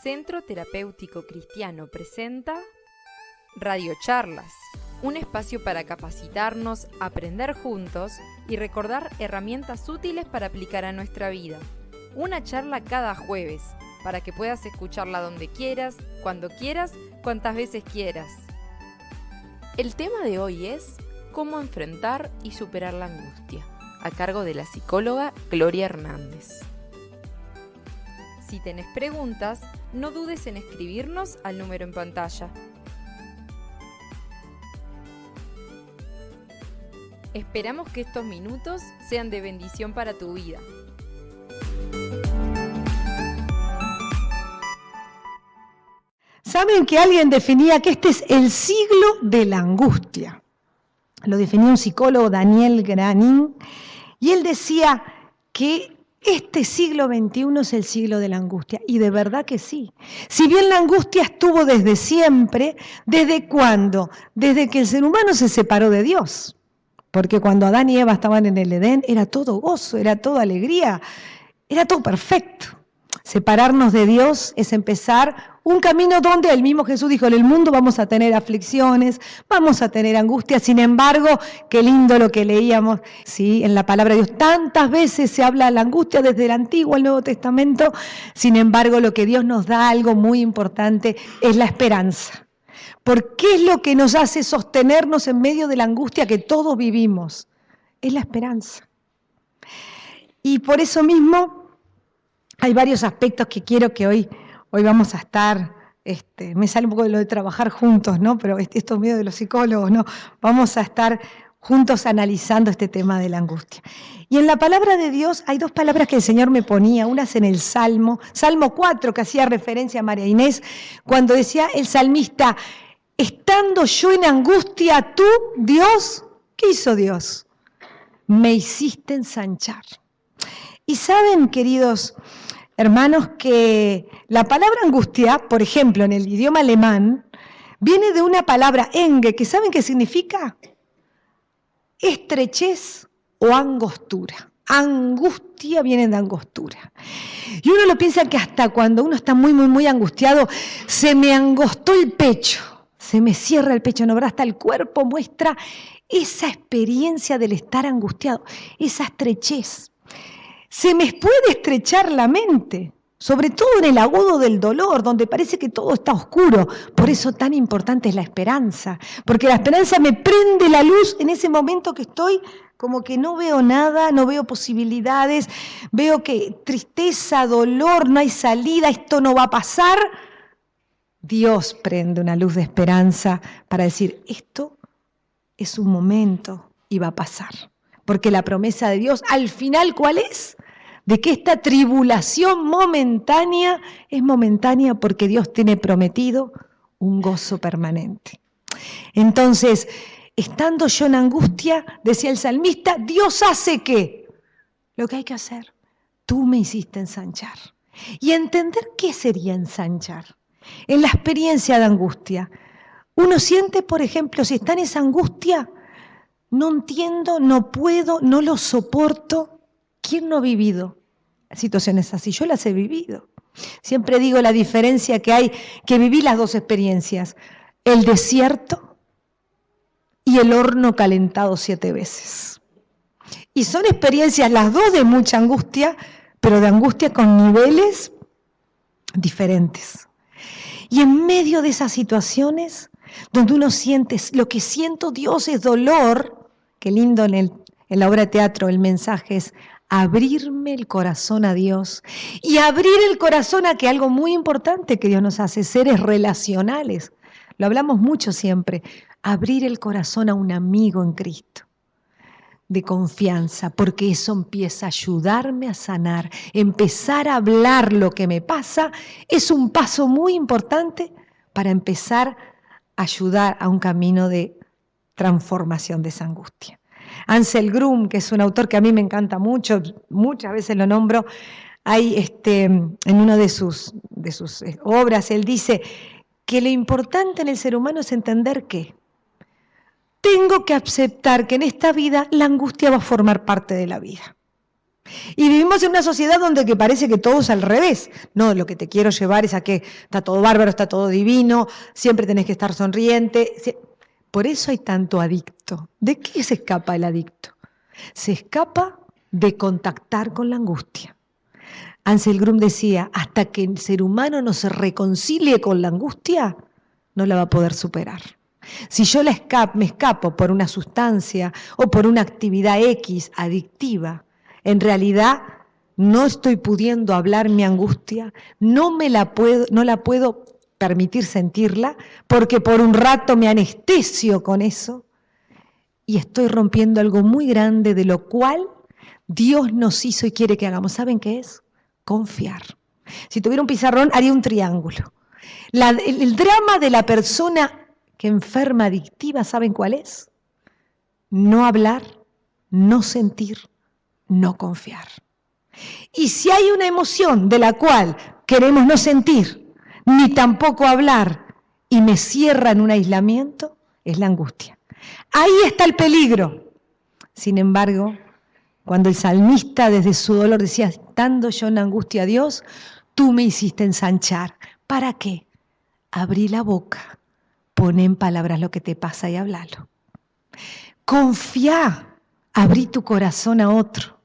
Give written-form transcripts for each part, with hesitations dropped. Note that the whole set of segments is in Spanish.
Centro Terapéutico Cristiano presenta Radiocharlas, un espacio para capacitarnos, aprender juntos y recordar herramientas útiles para aplicar a nuestra vida. Una charla cada jueves, para que puedas escucharla donde quieras, cuantas veces quieras. El tema de hoy es cómo enfrentar y superar la angustia, a cargo de la psicóloga Gloria Hernández. Si tenés preguntas, no dudes en escribirnos al número en pantalla. Esperamos que estos minutos sean de bendición para tu vida. ¿Saben que alguien definía que este es el siglo de la angustia? Lo definía un psicólogo, Daniel Granin, y él decía que este siglo XXI es el siglo de la angustia, y de verdad que sí. Si bien la angustia estuvo desde siempre, ¿desde cuándo? Desde que el ser humano se separó de Dios. Porque cuando Adán y Eva estaban en el Edén, era todo gozo, era toda alegría, era todo perfecto. Separarnos de Dios es empezar un camino donde el mismo Jesús dijo, en el mundo vamos a tener aflicciones, vamos a tener angustias. Sin embargo, qué lindo lo que leíamos, ¿sí? En la palabra de Dios. Tantas veces se habla de la angustia desde el Antiguo al Nuevo Testamento. Sin embargo, lo que Dios nos da, algo muy importante, es la esperanza. Porque es lo que nos hace sostenernos en medio de la angustia que todos vivimos. Es la esperanza. Y por eso mismo hay varios aspectos que quiero que hoy vamos a estar, me sale un poco de lo de trabajar juntos, ¿no? Pero esto es medio de los psicólogos, ¿no? Vamos a estar juntos analizando este tema de la angustia. Y en la palabra de Dios hay dos palabras que el Señor me ponía, una es en el Salmo 4, que hacía referencia a María Inés, cuando decía el salmista, estando yo en angustia, tú, Dios, ¿qué hizo Dios? Me hiciste ensanchar. Y saben, queridos hermanos, que la palabra angustia, por ejemplo, en el idioma alemán, viene de una palabra enge, que ¿saben qué significa? Estrechez o angostura. Angustia viene de angostura. Y uno lo piensa que hasta cuando uno está muy, muy, muy angustiado, se me angostó el pecho, se me cierra el pecho, ¿no? ¿Verdad? Hasta el cuerpo muestra esa experiencia del estar angustiado, esa estrechez. Se me puede estrechar la mente, sobre todo en el agudo del dolor, donde parece que todo está oscuro. Por eso tan importante es la esperanza, porque la esperanza me prende la luz en ese momento que estoy como que no veo nada, no veo posibilidades, veo que tristeza, dolor, no hay salida, esto no va a pasar. Dios prende una luz de esperanza para decir, esto es un momento y va a pasar. Porque la promesa de Dios, al final, ¿cuál es? De que esta tribulación momentánea es momentánea porque Dios tiene prometido un gozo permanente. Entonces, estando yo en angustia, decía el salmista, Dios hace ¿qué? Lo que hay que hacer. Tú me hiciste ensanchar. Y entender qué sería ensanchar. En la experiencia de angustia, uno siente, por ejemplo, si está en esa angustia, no entiendo, no puedo, no lo soporto. ¿Quién no ha vivido situaciones así? Yo las he vivido. Siempre digo la diferencia que hay, que viví las dos experiencias. El desierto y el horno calentado 7 veces. Y son experiencias las dos de mucha angustia, pero de angustia con niveles diferentes. Y en medio de esas situaciones, donde uno siente, lo que siento Dios es dolor, qué lindo en la obra de teatro el mensaje es abrirme el corazón a Dios y abrir el corazón a que algo muy importante que Dios nos hace, seres relacionales, lo hablamos mucho siempre, abrir el corazón a un amigo en Cristo, de confianza, porque eso empieza a ayudarme a sanar, empezar a hablar lo que me pasa, es un paso muy importante para empezar a ayudar a un camino de transformación de esa angustia. Ansel Grum, que es un autor que a mí me encanta mucho, muchas veces lo nombro, hay en una de sus obras, él dice que lo importante en el ser humano es entender que tengo que aceptar que en esta vida la angustia va a formar parte de la vida. Y vivimos en una sociedad donde que parece que todo es al revés. No, lo que te quiero llevar es a que está todo bárbaro, está todo divino, siempre tenés que estar sonriente. Por eso hay tanto adicto. ¿De qué se escapa el adicto? Se escapa de contactar con la angustia. Ansel Grum decía, hasta que el ser humano no se reconcilie con la angustia, no la va a poder superar. Si yo me escapo por una sustancia o por una actividad X adictiva, en realidad no estoy pudiendo hablar mi angustia, no la puedo permitir sentirla, porque por un rato me anestesio con eso y estoy rompiendo algo muy grande de lo cual Dios nos hizo y quiere que hagamos. ¿Saben qué es? Confiar. Si tuviera un pizarrón, haría un triángulo. El drama de la persona que enferma adictiva, ¿saben cuál es? No hablar, no sentir, no confiar. Y si hay una emoción de la cual queremos no sentir, ni tampoco hablar, y me cierra en un aislamiento, es la angustia. Ahí está el peligro. Sin embargo, cuando el salmista desde su dolor decía, estando yo en angustia a Dios, tú me hiciste ensanchar. ¿Para qué? Abrí la boca, pon en palabras lo que te pasa y háblalo. Confía, abrí tu corazón a otro,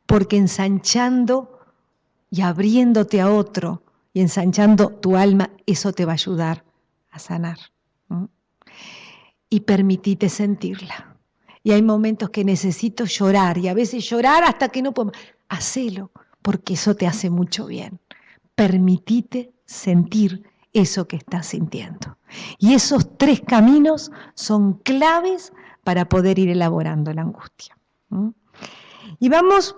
porque ensanchando y abriéndote a otro y ensanchando tu alma, eso te va a ayudar a sanar. Y permitite sentirla. Y hay momentos que necesito llorar, y a veces llorar hasta que no puedo. Hacelo, porque eso te hace mucho bien. Permitite sentir eso que estás sintiendo. Y esos 3 caminos son claves para poder ir elaborando la angustia. Y vamos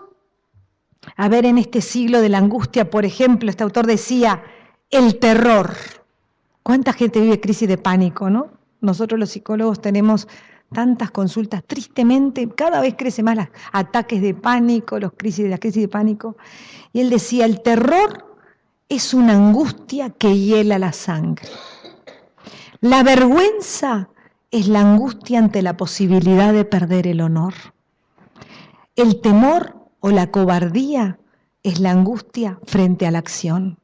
a ver en este siglo de la angustia, por ejemplo, este autor decía, el terror. ¿Cuánta gente vive crisis de pánico, no? Nosotros los psicólogos tenemos tantas consultas, tristemente, cada vez crece más los ataques de pánico, las crisis de pánico. Y él decía, el terror es una angustia que hiela la sangre. La vergüenza es la angustia ante la posibilidad de perder el honor. El temor o la cobardía es la angustia frente a la acción.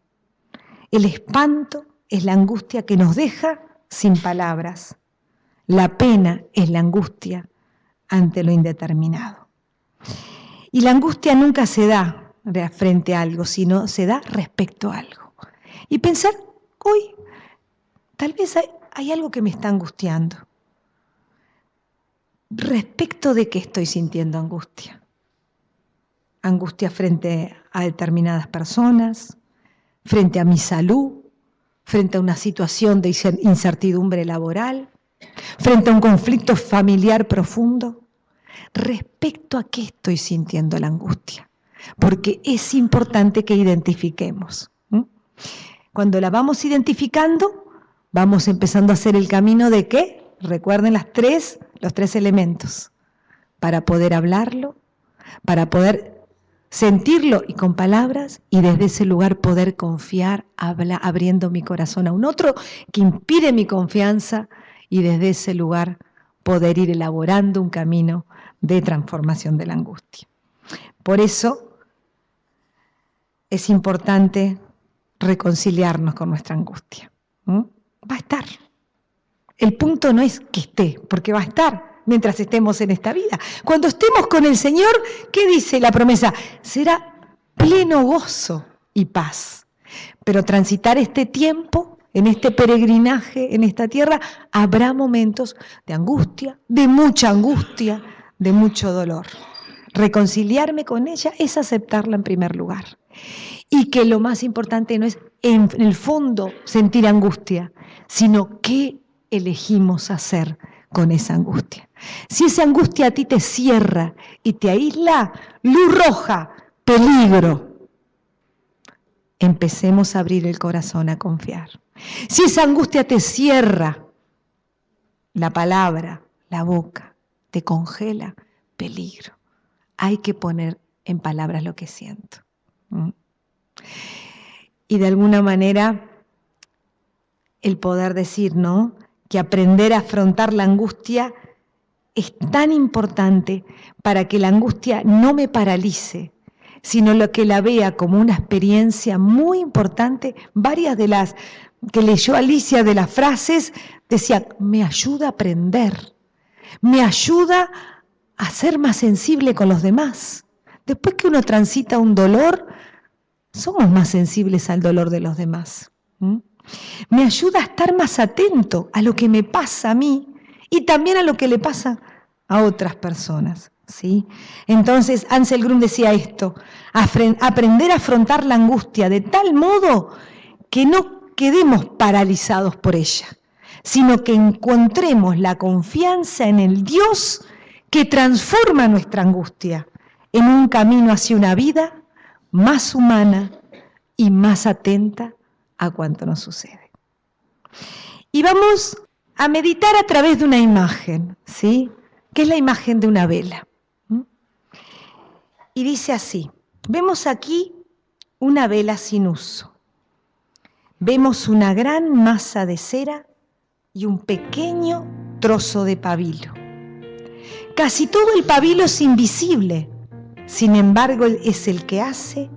El espanto es la angustia que nos deja sin palabras. La pena es la angustia ante lo indeterminado. Y la angustia nunca se da frente a algo, sino se da respecto a algo. Y pensar, hoy, tal vez hay algo que me está angustiando. ¿Respecto de qué estoy sintiendo angustia? Angustia frente a determinadas personas, frente a mi salud, frente a una situación de incertidumbre laboral, frente a un conflicto familiar profundo. ¿Respecto a qué estoy sintiendo la angustia? Porque es importante que identifiquemos. Cuando la vamos identificando, vamos empezando a hacer el camino de ¿qué? Recuerden los 3 elementos. Para poder hablarlo, para poder sentirlo y con palabras, y desde ese lugar poder confiar, abriendo mi corazón a un otro que inspire mi confianza, y desde ese lugar poder ir elaborando un camino de transformación de la angustia. Por eso es importante reconciliarnos con nuestra angustia. Va a estar. El punto no es que esté, porque va a estar mientras estemos en esta vida. Cuando estemos con el Señor, ¿qué dice la promesa? Será pleno gozo y paz. Pero transitar este tiempo, en este peregrinaje, en esta tierra, habrá momentos de angustia, de mucho dolor. Reconciliarme con ella es aceptarla en primer lugar. Y que lo más importante no es en el fondo sentir angustia, sino qué elegimos hacer con esa angustia. Si esa angustia a ti te cierra y te aísla, luz roja, peligro. Empecemos a abrir el corazón, a confiar. Si esa angustia te cierra, la palabra, la boca, te congela, peligro. Hay que poner en palabras lo que siento. Y de alguna manera, el poder decir, ¿no?, que aprender a afrontar la angustia es tan importante para que la angustia no me paralice, sino lo que la vea como una experiencia muy importante. Varias de las que leyó Alicia de las frases decían, me ayuda a aprender, me ayuda a ser más sensible con los demás. Después que uno transita un dolor, somos más sensibles al dolor de los demás. Me ayuda a estar más atento a lo que me pasa a mí y también a lo que le pasa a otras personas. ¿Sí? Entonces Ansel Grum decía esto, aprender a afrontar la angustia de tal modo que no quedemos paralizados por ella, sino que encontremos la confianza en el Dios que transforma nuestra angustia en un camino hacia una vida más humana y más atenta a cuanto nos sucede. Y vamos a meditar a través de una imagen, ¿sí? Que es la imagen de una vela. Y dice así, vemos aquí una vela sin uso. Vemos una gran masa de cera y un pequeño trozo de pabilo. Casi todo el pabilo es invisible, sin embargo es el que hace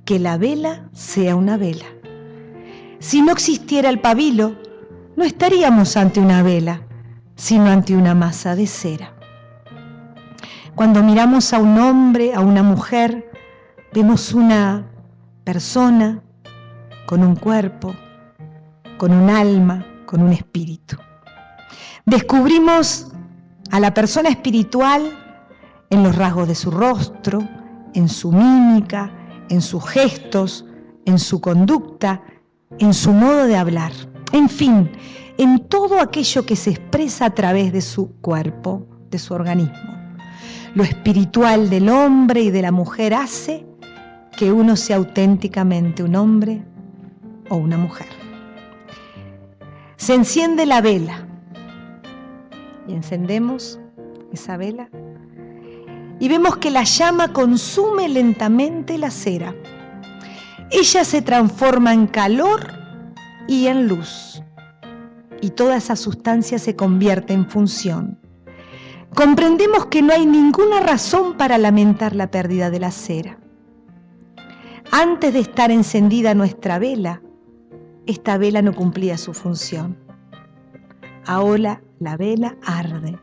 que la vela sea una vela. Si no existiera el pabilo, no estaríamos ante una vela, sino ante una masa de cera. Cuando miramos a un hombre, a una mujer, vemos una persona con un cuerpo, con un alma, con un espíritu. Descubrimos a la persona espiritual en los rasgos de su rostro, en su mímica, en sus gestos, en su conducta, en su modo de hablar. En fin, en todo aquello que se expresa a través de su cuerpo, de su organismo. Lo espiritual del hombre y de la mujer hace que uno sea auténticamente un hombre o una mujer. Se enciende la vela y encendemos esa vela y vemos que la llama consume lentamente la cera. Ella se transforma en calor y en luz y toda esa sustancia se convierte en función. Comprendemos que no hay ninguna razón para lamentar la pérdida de la cera. Antes de estar encendida nuestra vela, esta vela no cumplía su función. Ahora la vela arde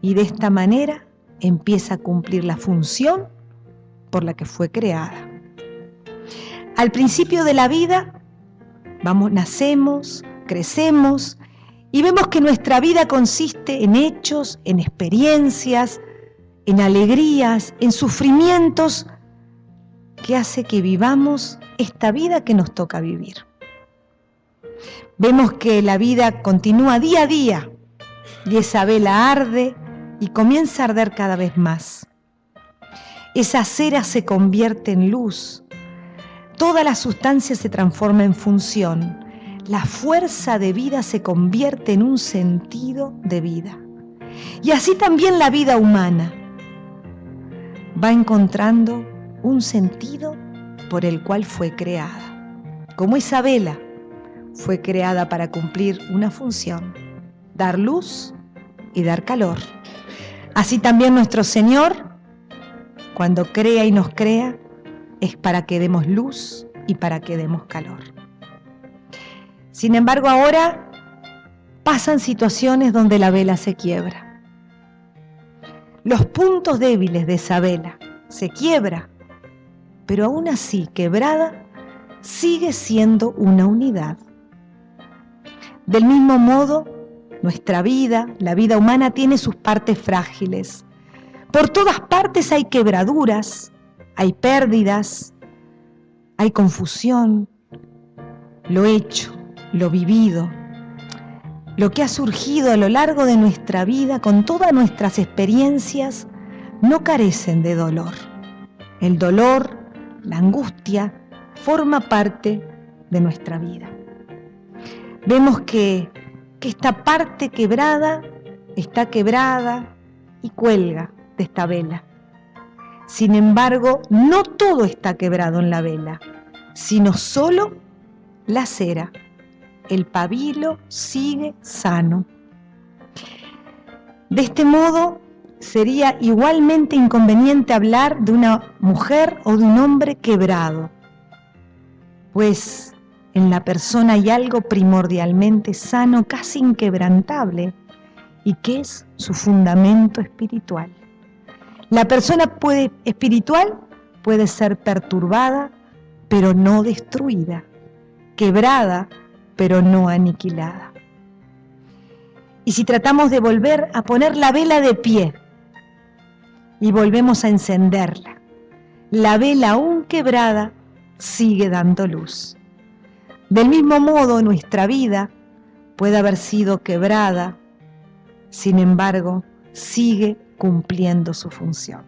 y de esta manera empieza a cumplir la función por la que fue creada. Al principio de la vida, nacemos, crecemos, y vemos que nuestra vida consiste en hechos, en experiencias, en alegrías, en sufrimientos, que hace que vivamos esta vida que nos toca vivir. Vemos que la vida continúa día a día, y esa vela arde y comienza a arder cada vez más. Esa cera se convierte en luz, toda la sustancia se transforma en función. La fuerza de vida se convierte en un sentido de vida. Y así también la vida humana va encontrando un sentido por el cual fue creada. Como esa vela fue creada para cumplir una función, dar luz y dar calor. Así también nuestro Señor, cuando crea y nos crea, es para que demos luz y para que demos calor. Sin embargo, ahora pasan situaciones donde la vela se quiebra. Los puntos débiles de esa vela se quiebra, pero aún así, quebrada, sigue siendo una unidad. Del mismo modo, nuestra vida, la vida humana, tiene sus partes frágiles. Por todas partes hay quebraduras, hay pérdidas, hay confusión. Lo hecho, lo vivido, lo que ha surgido a lo largo de nuestra vida con todas nuestras experiencias no carecen de dolor. El dolor, la angustia, forma parte de nuestra vida. Vemos que esta parte quebrada está quebrada y cuelga de esta vela. Sin embargo, no todo está quebrado en la vela, sino solo la cera. El pabilo sigue sano. De este modo, sería igualmente inconveniente hablar de una mujer o de un hombre quebrado, pues en la persona hay algo primordialmente sano, casi inquebrantable, y que es su fundamento espiritual. La persona espiritual puede ser perturbada, pero no destruida, quebrada, pero no aniquilada. Y si tratamos de volver a poner la vela de pie y volvemos a encenderla, la vela aún quebrada sigue dando luz. Del mismo modo, nuestra vida puede haber sido quebrada, sin embargo, sigue cumpliendo su función.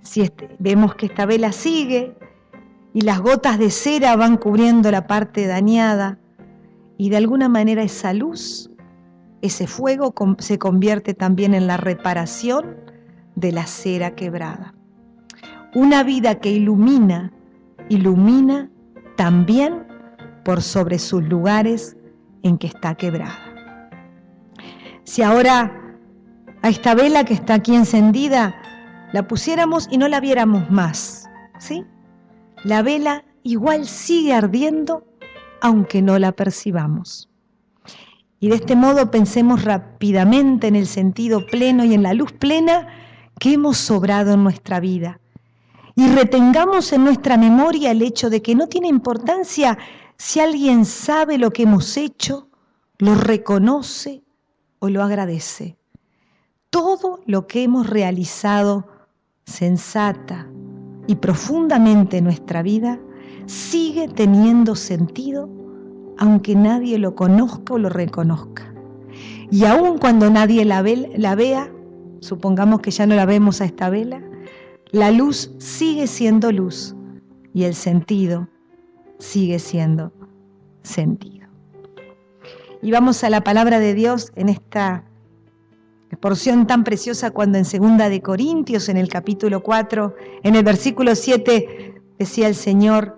Si vemos que esta vela sigue y las gotas de cera van cubriendo la parte dañada, y de alguna manera esa luz, ese fuego se convierte también en la reparación de la cera quebrada. Una vida que ilumina también por sobre sus lugares en que está quebrada. Si ahora a esta vela que está aquí encendida la pusiéramos y no la viéramos más, ¿sí? La vela igual sigue ardiendo aunque no la percibamos. Y de este modo pensemos rápidamente en el sentido pleno y en la luz plena que hemos sobrado en nuestra vida. Y retengamos en nuestra memoria el hecho de que no tiene importancia si alguien sabe lo que hemos hecho, lo reconoce o lo agradece. Todo lo que hemos realizado sensata y profundamente en nuestra vida sigue teniendo sentido aunque nadie lo conozca o lo reconozca. Y aun cuando nadie la vea, supongamos que ya no la vemos a esta vela, la luz sigue siendo luz y el sentido sigue siendo sentido. Y vamos a la palabra de Dios en esta porción tan preciosa cuando en 2 de Corintios, en el capítulo 4, en el versículo 7, decía el Señor: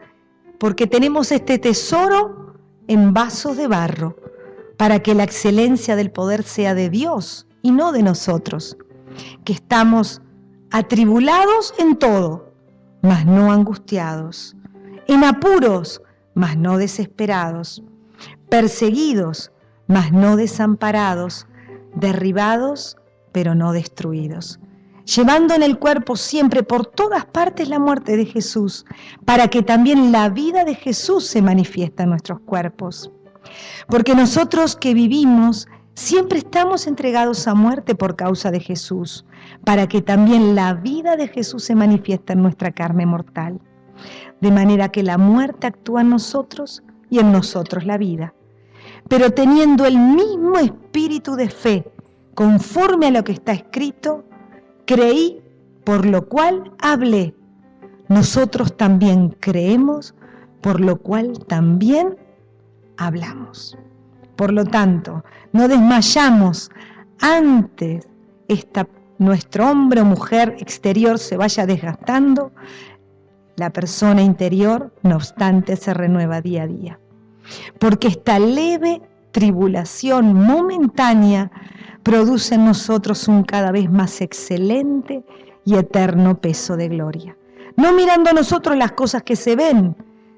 porque tenemos este tesoro en vasos de barro, para que la excelencia del poder sea de Dios y no de nosotros, que estamos atribulados en todo, mas no angustiados, en apuros, mas no desesperados, perseguidos, mas no desamparados, derribados, pero no destruidos, llevando en el cuerpo siempre por todas partes la muerte de Jesús, para que también la vida de Jesús se manifiesta en nuestros cuerpos. Porque nosotros que vivimos siempre estamos entregados a muerte por causa de Jesús, para que también la vida de Jesús se manifiesta en nuestra carne mortal. De manera que la muerte actúa en nosotros y en nosotros la vida. Pero teniendo el mismo espíritu de fe, conforme a lo que está escrito, creí, por lo cual hablé. Nosotros también creemos, por lo cual también hablamos. Por lo tanto, no desmayamos antes nuestro hombre o mujer exterior se vaya desgastando, la persona interior, no obstante, se renueva día a día. Porque esta leve tribulación momentánea produce en nosotros un cada vez más excelente y eterno peso de gloria. No mirando a nosotros las cosas que se ven,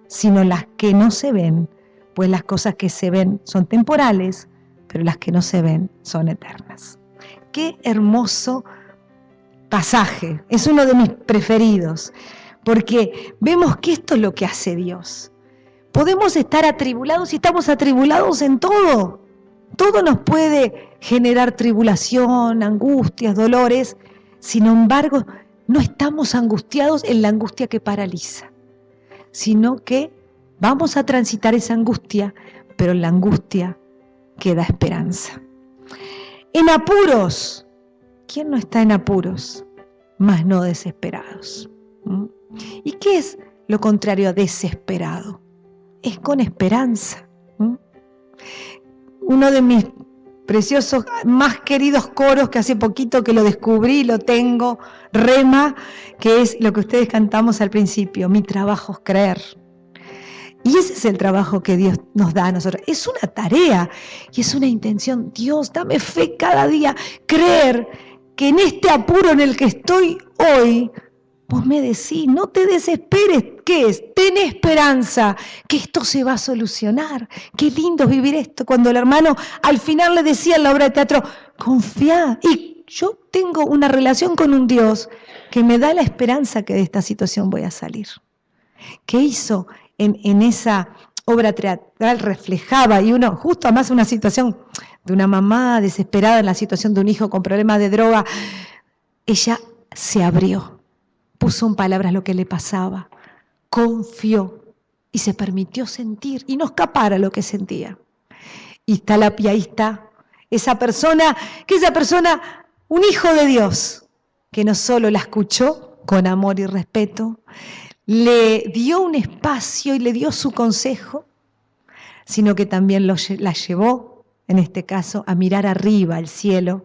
sino las que no se ven, pues las cosas que se ven son temporales, pero las que no se ven son eternas. Qué hermoso pasaje, es uno de mis preferidos, porque vemos que esto es lo que hace Dios. Podemos estar atribulados y estamos atribulados en todo. Todo nos puede generar tribulación, angustias, dolores. Sin embargo, no estamos angustiados en la angustia que paraliza, sino que vamos a transitar esa angustia, pero en la angustia queda esperanza. En apuros, ¿quién no está en apuros? Mas no desesperados. ¿Y qué es lo contrario a desesperado? Es con esperanza. Uno de mis preciosos, más queridos coros, que hace poquito que lo descubrí, lo tengo, Rema, que es lo que ustedes cantamos al principio: mi trabajo es creer. Y ese es el trabajo que Dios nos da a nosotros. Es una tarea y es una intención. Dios, dame fe cada día, creer que en este apuro en el que estoy hoy, vos me decís, no te desesperes. ¿Qué es? Ten esperanza, que esto se va a solucionar. Qué lindo es vivir esto. Cuando el hermano al final le decía en la obra de teatro, confía. Y yo tengo una relación con un Dios que me da la esperanza que de esta situación voy a salir. ¿Qué hizo? En esa obra teatral reflejaba, y uno, justo además una situación de una mamá desesperada en la situación de un hijo con problemas de droga, ella se abrió, puso en palabras lo que le pasaba, confió y se permitió sentir y no escapar a lo que sentía. Y ahí está esa persona, un hijo de Dios, que no solo la escuchó con amor y respeto, le dio un espacio y le dio su consejo, sino que también la llevó, en este caso, a mirar arriba al cielo,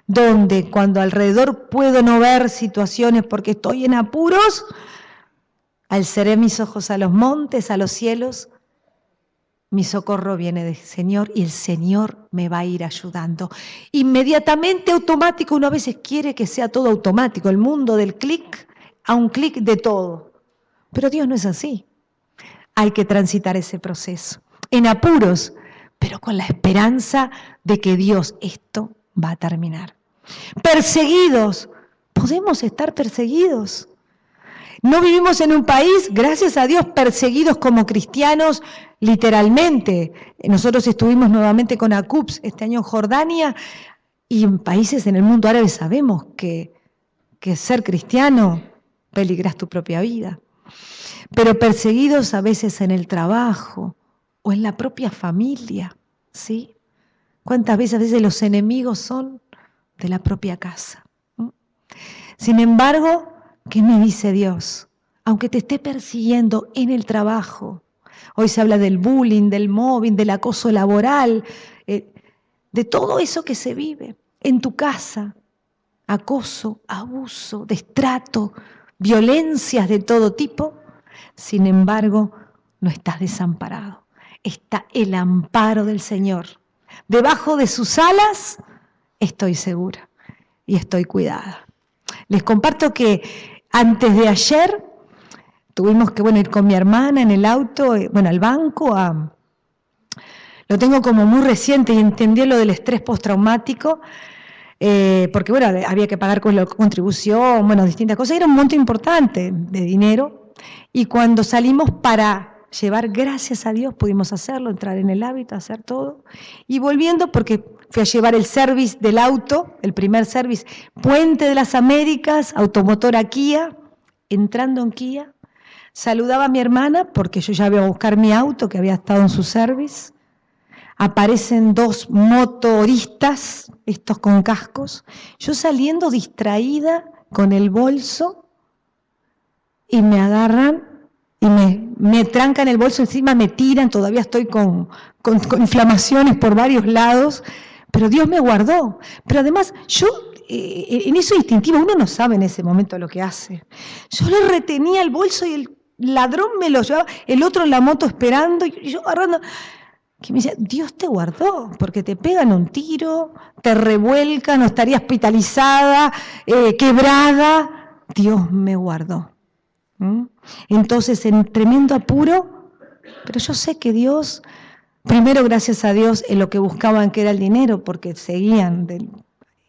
donde cuando alrededor puedo no ver situaciones porque estoy en apuros, alzaré mis ojos a los montes, a los cielos, mi socorro viene del Señor y el Señor me va a ir ayudando. Inmediatamente automático, uno a veces quiere que sea todo automático, el mundo del clic, a un clic de todo. Pero Dios no es así. Hay que transitar ese proceso. En apuros, pero con la esperanza de que Dios esto va a terminar. Perseguidos. ¿Podemos estar perseguidos? No vivimos en un país, gracias a Dios, perseguidos como cristianos, literalmente. Nosotros estuvimos nuevamente con ACUPS este año en Jordania, y en países en el mundo árabe sabemos que ser cristiano peligras tu propia vida. Pero perseguidos a veces en el trabajo o en la propia familia, ¿sí? ¿Cuántas veces los enemigos son de la propia casa? Sin embargo, ¿qué me dice Dios? Aunque te esté persiguiendo en el trabajo, hoy se habla del bullying, del mobbing, del acoso laboral, de todo eso que se vive en tu casa, acoso, abuso, destrato, violencias de todo tipo. Sin embargo, no estás desamparado. Está el amparo del Señor. Debajo de sus alas estoy segura y estoy cuidada. Les comparto que antes de ayer tuvimos que ir con mi hermana en el auto, al banco. Lo tengo como muy reciente y entendí lo del estrés postraumático. Porque había que pagar con la contribución, distintas cosas. Era un monto importante de dinero. Y cuando salimos para llevar, gracias a Dios, pudimos hacerlo, entrar en el hábito, hacer todo. Y volviendo, porque fui a llevar el service del auto, el primer service, Puente de las Américas, automotora Kia. Entrando en Kia, saludaba a mi hermana, porque yo ya iba a buscar mi auto, que había estado en su service. Aparecen dos motoristas, estos con cascos, yo saliendo distraída con el bolso, y me agarran y me trancan el bolso encima, me tiran, todavía estoy con inflamaciones por varios lados, pero Dios me guardó. Pero además, yo, en eso instintivo, uno no sabe en ese momento lo que hace. Yo le retenía el bolso y el ladrón me lo llevaba, el otro en la moto esperando, y yo agarrando. Que me decía, Dios te guardó, porque te pegan un tiro, te revuelcan, no estaría hospitalizada, quebrada. Dios me guardó. Entonces, en tremendo apuro, pero yo sé que Dios, primero gracias a Dios, en lo que buscaban que era el dinero, porque seguían,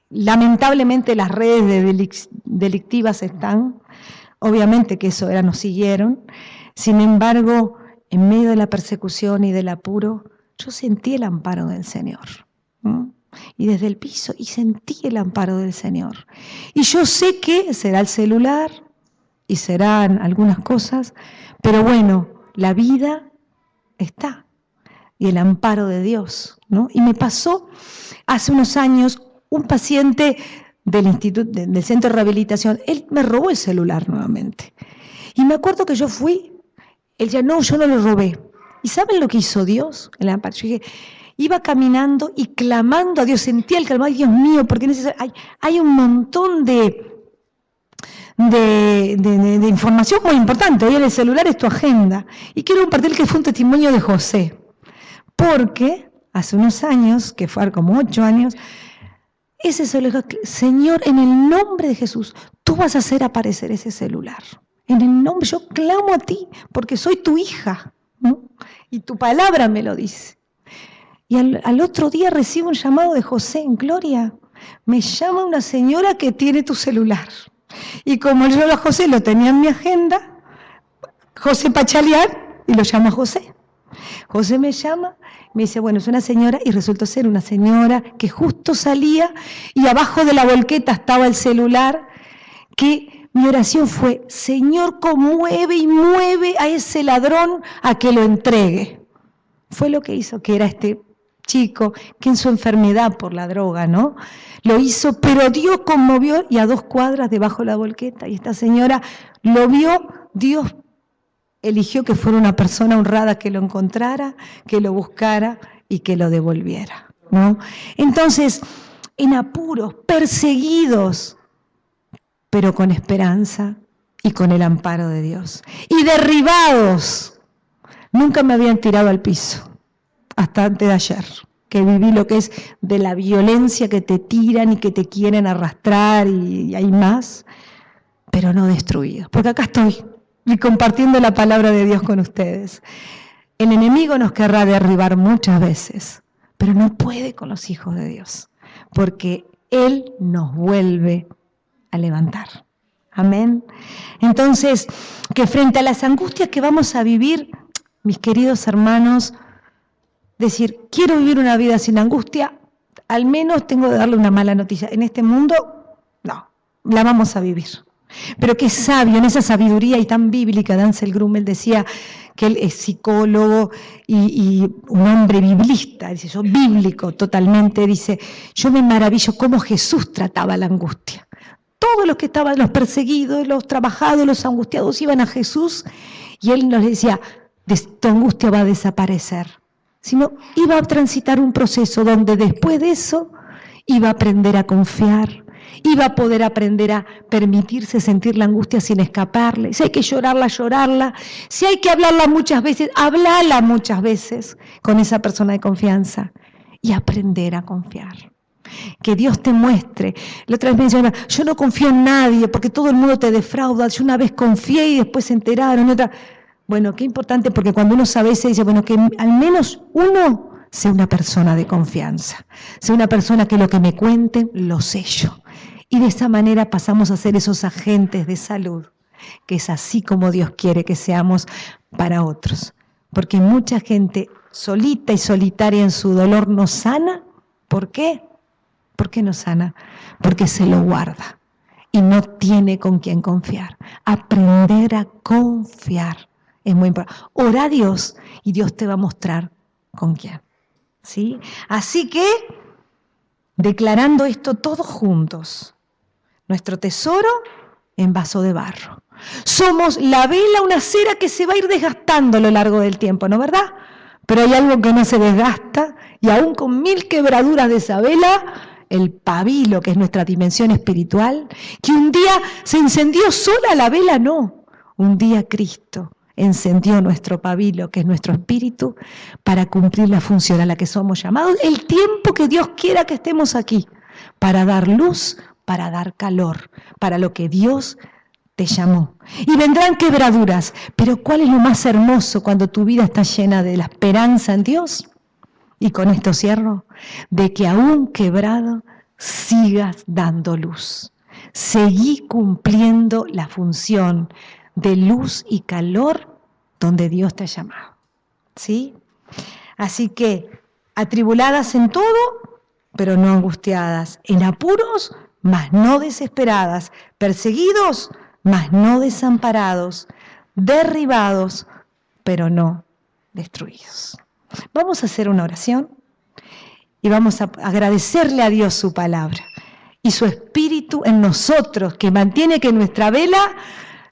lamentablemente las redes delictivas están, obviamente que eso nos siguieron. Sin embargo, en medio de la persecución y del apuro, yo sentí el amparo del Señor. Y desde el piso, y sentí el amparo del Señor. Y yo sé que será el celular, y serán algunas cosas, pero la vida está, y el amparo de Dios, ¿no? Y me pasó hace unos años un paciente del centro de rehabilitación, él me robó el celular nuevamente. Y me acuerdo que yo fui, él ya no, yo no lo robé. ¿Y saben lo que hizo Dios? El amparo. Yo dije, iba caminando y clamando a Dios, sentía el clamor, Dios mío, porque hay un montón de de información muy importante. Hoy en el celular es tu agenda. Y quiero compartir que fue un testimonio de José. Porque hace unos años, que fue como 8 años, ese celular, Señor, en el nombre de Jesús, tú vas a hacer aparecer ese celular. En el nombre, yo clamo a ti, porque soy tu hija, ¿no? Y tu palabra me lo dice. Y al otro día recibo un llamado de José en Gloria. Me llama una señora que tiene tu celular. Y como yo a José lo tenía en mi agenda, José pachalear, y lo llama José. José me llama, me dice, bueno, es una señora, y resultó ser una señora que justo salía, y abajo de la volqueta estaba el celular, que mi oración fue, Señor, conmueve y mueve a ese ladrón a que lo entregue. Fue lo que hizo, que era este chico, que en su enfermedad por la droga, ¿no? Lo hizo, pero Dios conmovió, y a 2 cuadras debajo de la volqueta, y esta señora lo vio, Dios eligió que fuera una persona honrada que lo encontrara, que lo buscara y que lo devolviera, ¿no? Entonces, en apuros, perseguidos, pero con esperanza y con el amparo de Dios. Y derribados, nunca me habían tirado al piso, hasta antes de ayer, que viví lo que es de la violencia que te tiran y que te quieren arrastrar y hay más, pero no destruidos, porque acá estoy, y compartiendo la palabra de Dios con ustedes. El enemigo nos querrá derribar muchas veces, pero no puede con los hijos de Dios, porque Él nos vuelve a levantar. Amén. Entonces, que frente a las angustias que vamos a vivir, mis queridos hermanos, decir, quiero vivir una vida sin angustia, al menos tengo que darle una mala noticia. En este mundo, no, la vamos a vivir. Pero qué sabio, en esa sabiduría y tan bíblica, Ansel Grummel decía que él es psicólogo y un hombre biblista, dice yo, bíblico totalmente, dice, yo me maravillo cómo Jesús trataba la angustia. Todos los que estaban, los perseguidos, los trabajados, los angustiados, iban a Jesús y Él nos decía, tu angustia va a desaparecer. Sino iba a transitar un proceso donde después de eso iba a aprender a confiar, iba a poder aprender a permitirse sentir la angustia sin escaparle. Si hay que llorarla, llorarla. Si hay que hablarla muchas veces, hablarla muchas veces con esa persona de confianza y aprender a confiar. Que Dios te muestre. La otra vez me decían, yo no confío en nadie porque todo el mundo te defrauda. Yo una vez confié y después se enteraron. Y otra. Bueno, qué importante porque cuando uno sabe eso dice, bueno, que al menos uno sea una persona de confianza. Sea una persona que lo que me cuenten lo sello. Y de esa manera pasamos a ser esos agentes de salud, que es así como Dios quiere que seamos para otros. Porque mucha gente solita y solitaria en su dolor no sana. ¿Por qué? ¿Por qué no sana? Porque se lo guarda y no tiene con quién confiar. Aprender a confiar es muy importante. Ora a Dios y Dios te va a mostrar con quién. ¿Sí? Así que, declarando esto todos juntos, nuestro tesoro en vaso de barro. Somos la vela, una cera que se va a ir desgastando a lo largo del tiempo, ¿no verdad? Pero hay algo que no se desgasta y aún con 1000 quebraduras de esa vela, el pabilo, que es nuestra dimensión espiritual, que un día se encendió sola la vela, no. Un día Cristo encendió nuestro pabilo, que es nuestro espíritu, para cumplir la función a la que somos llamados, el tiempo que Dios quiera que estemos aquí, para dar luz, para dar calor, para lo que Dios te llamó. Y vendrán quebraduras, pero ¿cuál es lo más hermoso cuando tu vida está llena de la esperanza en Dios? Y con esto cierro, de que aún quebrado sigas dando luz. Seguí cumpliendo la función de luz y calor donde Dios te ha llamado. ¿Sí? Así que, atribuladas en todo, pero no angustiadas. En apuros, mas no desesperadas. Perseguidos, mas no desamparados. Derribados, pero no destruidos. Vamos a hacer una oración y vamos a agradecerle a Dios su palabra y su espíritu en nosotros, que mantiene que nuestra vela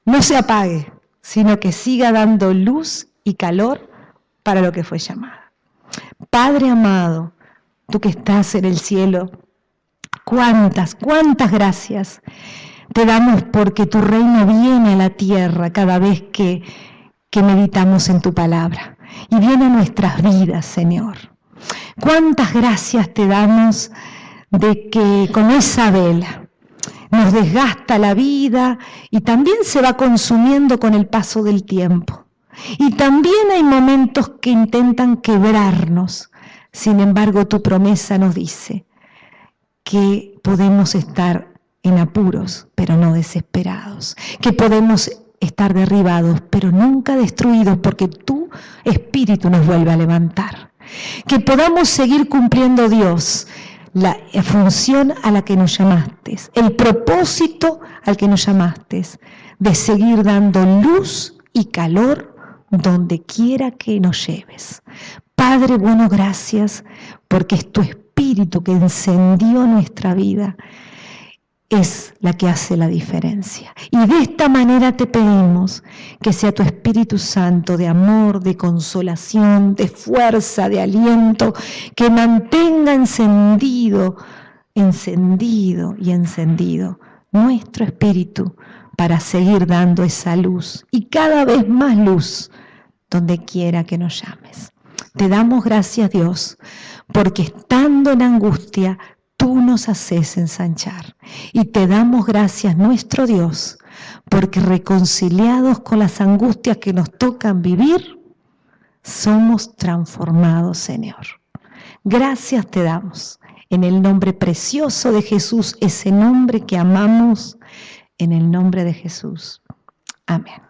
no se apague, sino que siga dando luz y calor para lo que fue llamada. Padre amado, tú que estás en el cielo, cuántas gracias, Te damos porque tu reino viene a la tierra cada vez que meditamos en tu palabra. Y viene a nuestras vidas, Señor. Cuántas gracias te damos de que con esa vela nos desgasta la vida y también se va consumiendo con el paso del tiempo. Y también hay momentos que intentan quebrarnos. Sin embargo, tu promesa nos dice que podemos estar en apuros, pero no desesperados. Que podemos estar derribados, pero nunca destruidos, porque tu Espíritu nos vuelve a levantar. Que podamos seguir cumpliendo, Dios, la función a la que nos llamaste, el propósito al que nos llamaste, de seguir dando luz y calor donde quiera que nos lleves. Padre, bueno, gracias, porque es tu Espíritu que encendió nuestra vida, es la que hace la diferencia. Y de esta manera te pedimos que sea tu Espíritu Santo de amor, de consolación, de fuerza, de aliento, que mantenga encendido nuestro espíritu para seguir dando esa luz y cada vez más luz donde quiera que nos llames. Te damos gracias, Dios, porque estando en angustia, tú nos haces ensanchar. Y te damos gracias, nuestro Dios, porque reconciliados con las angustias que nos tocan vivir, somos transformados, Señor. Gracias te damos, en el nombre precioso de Jesús, ese nombre que amamos, en el nombre de Jesús. Amén.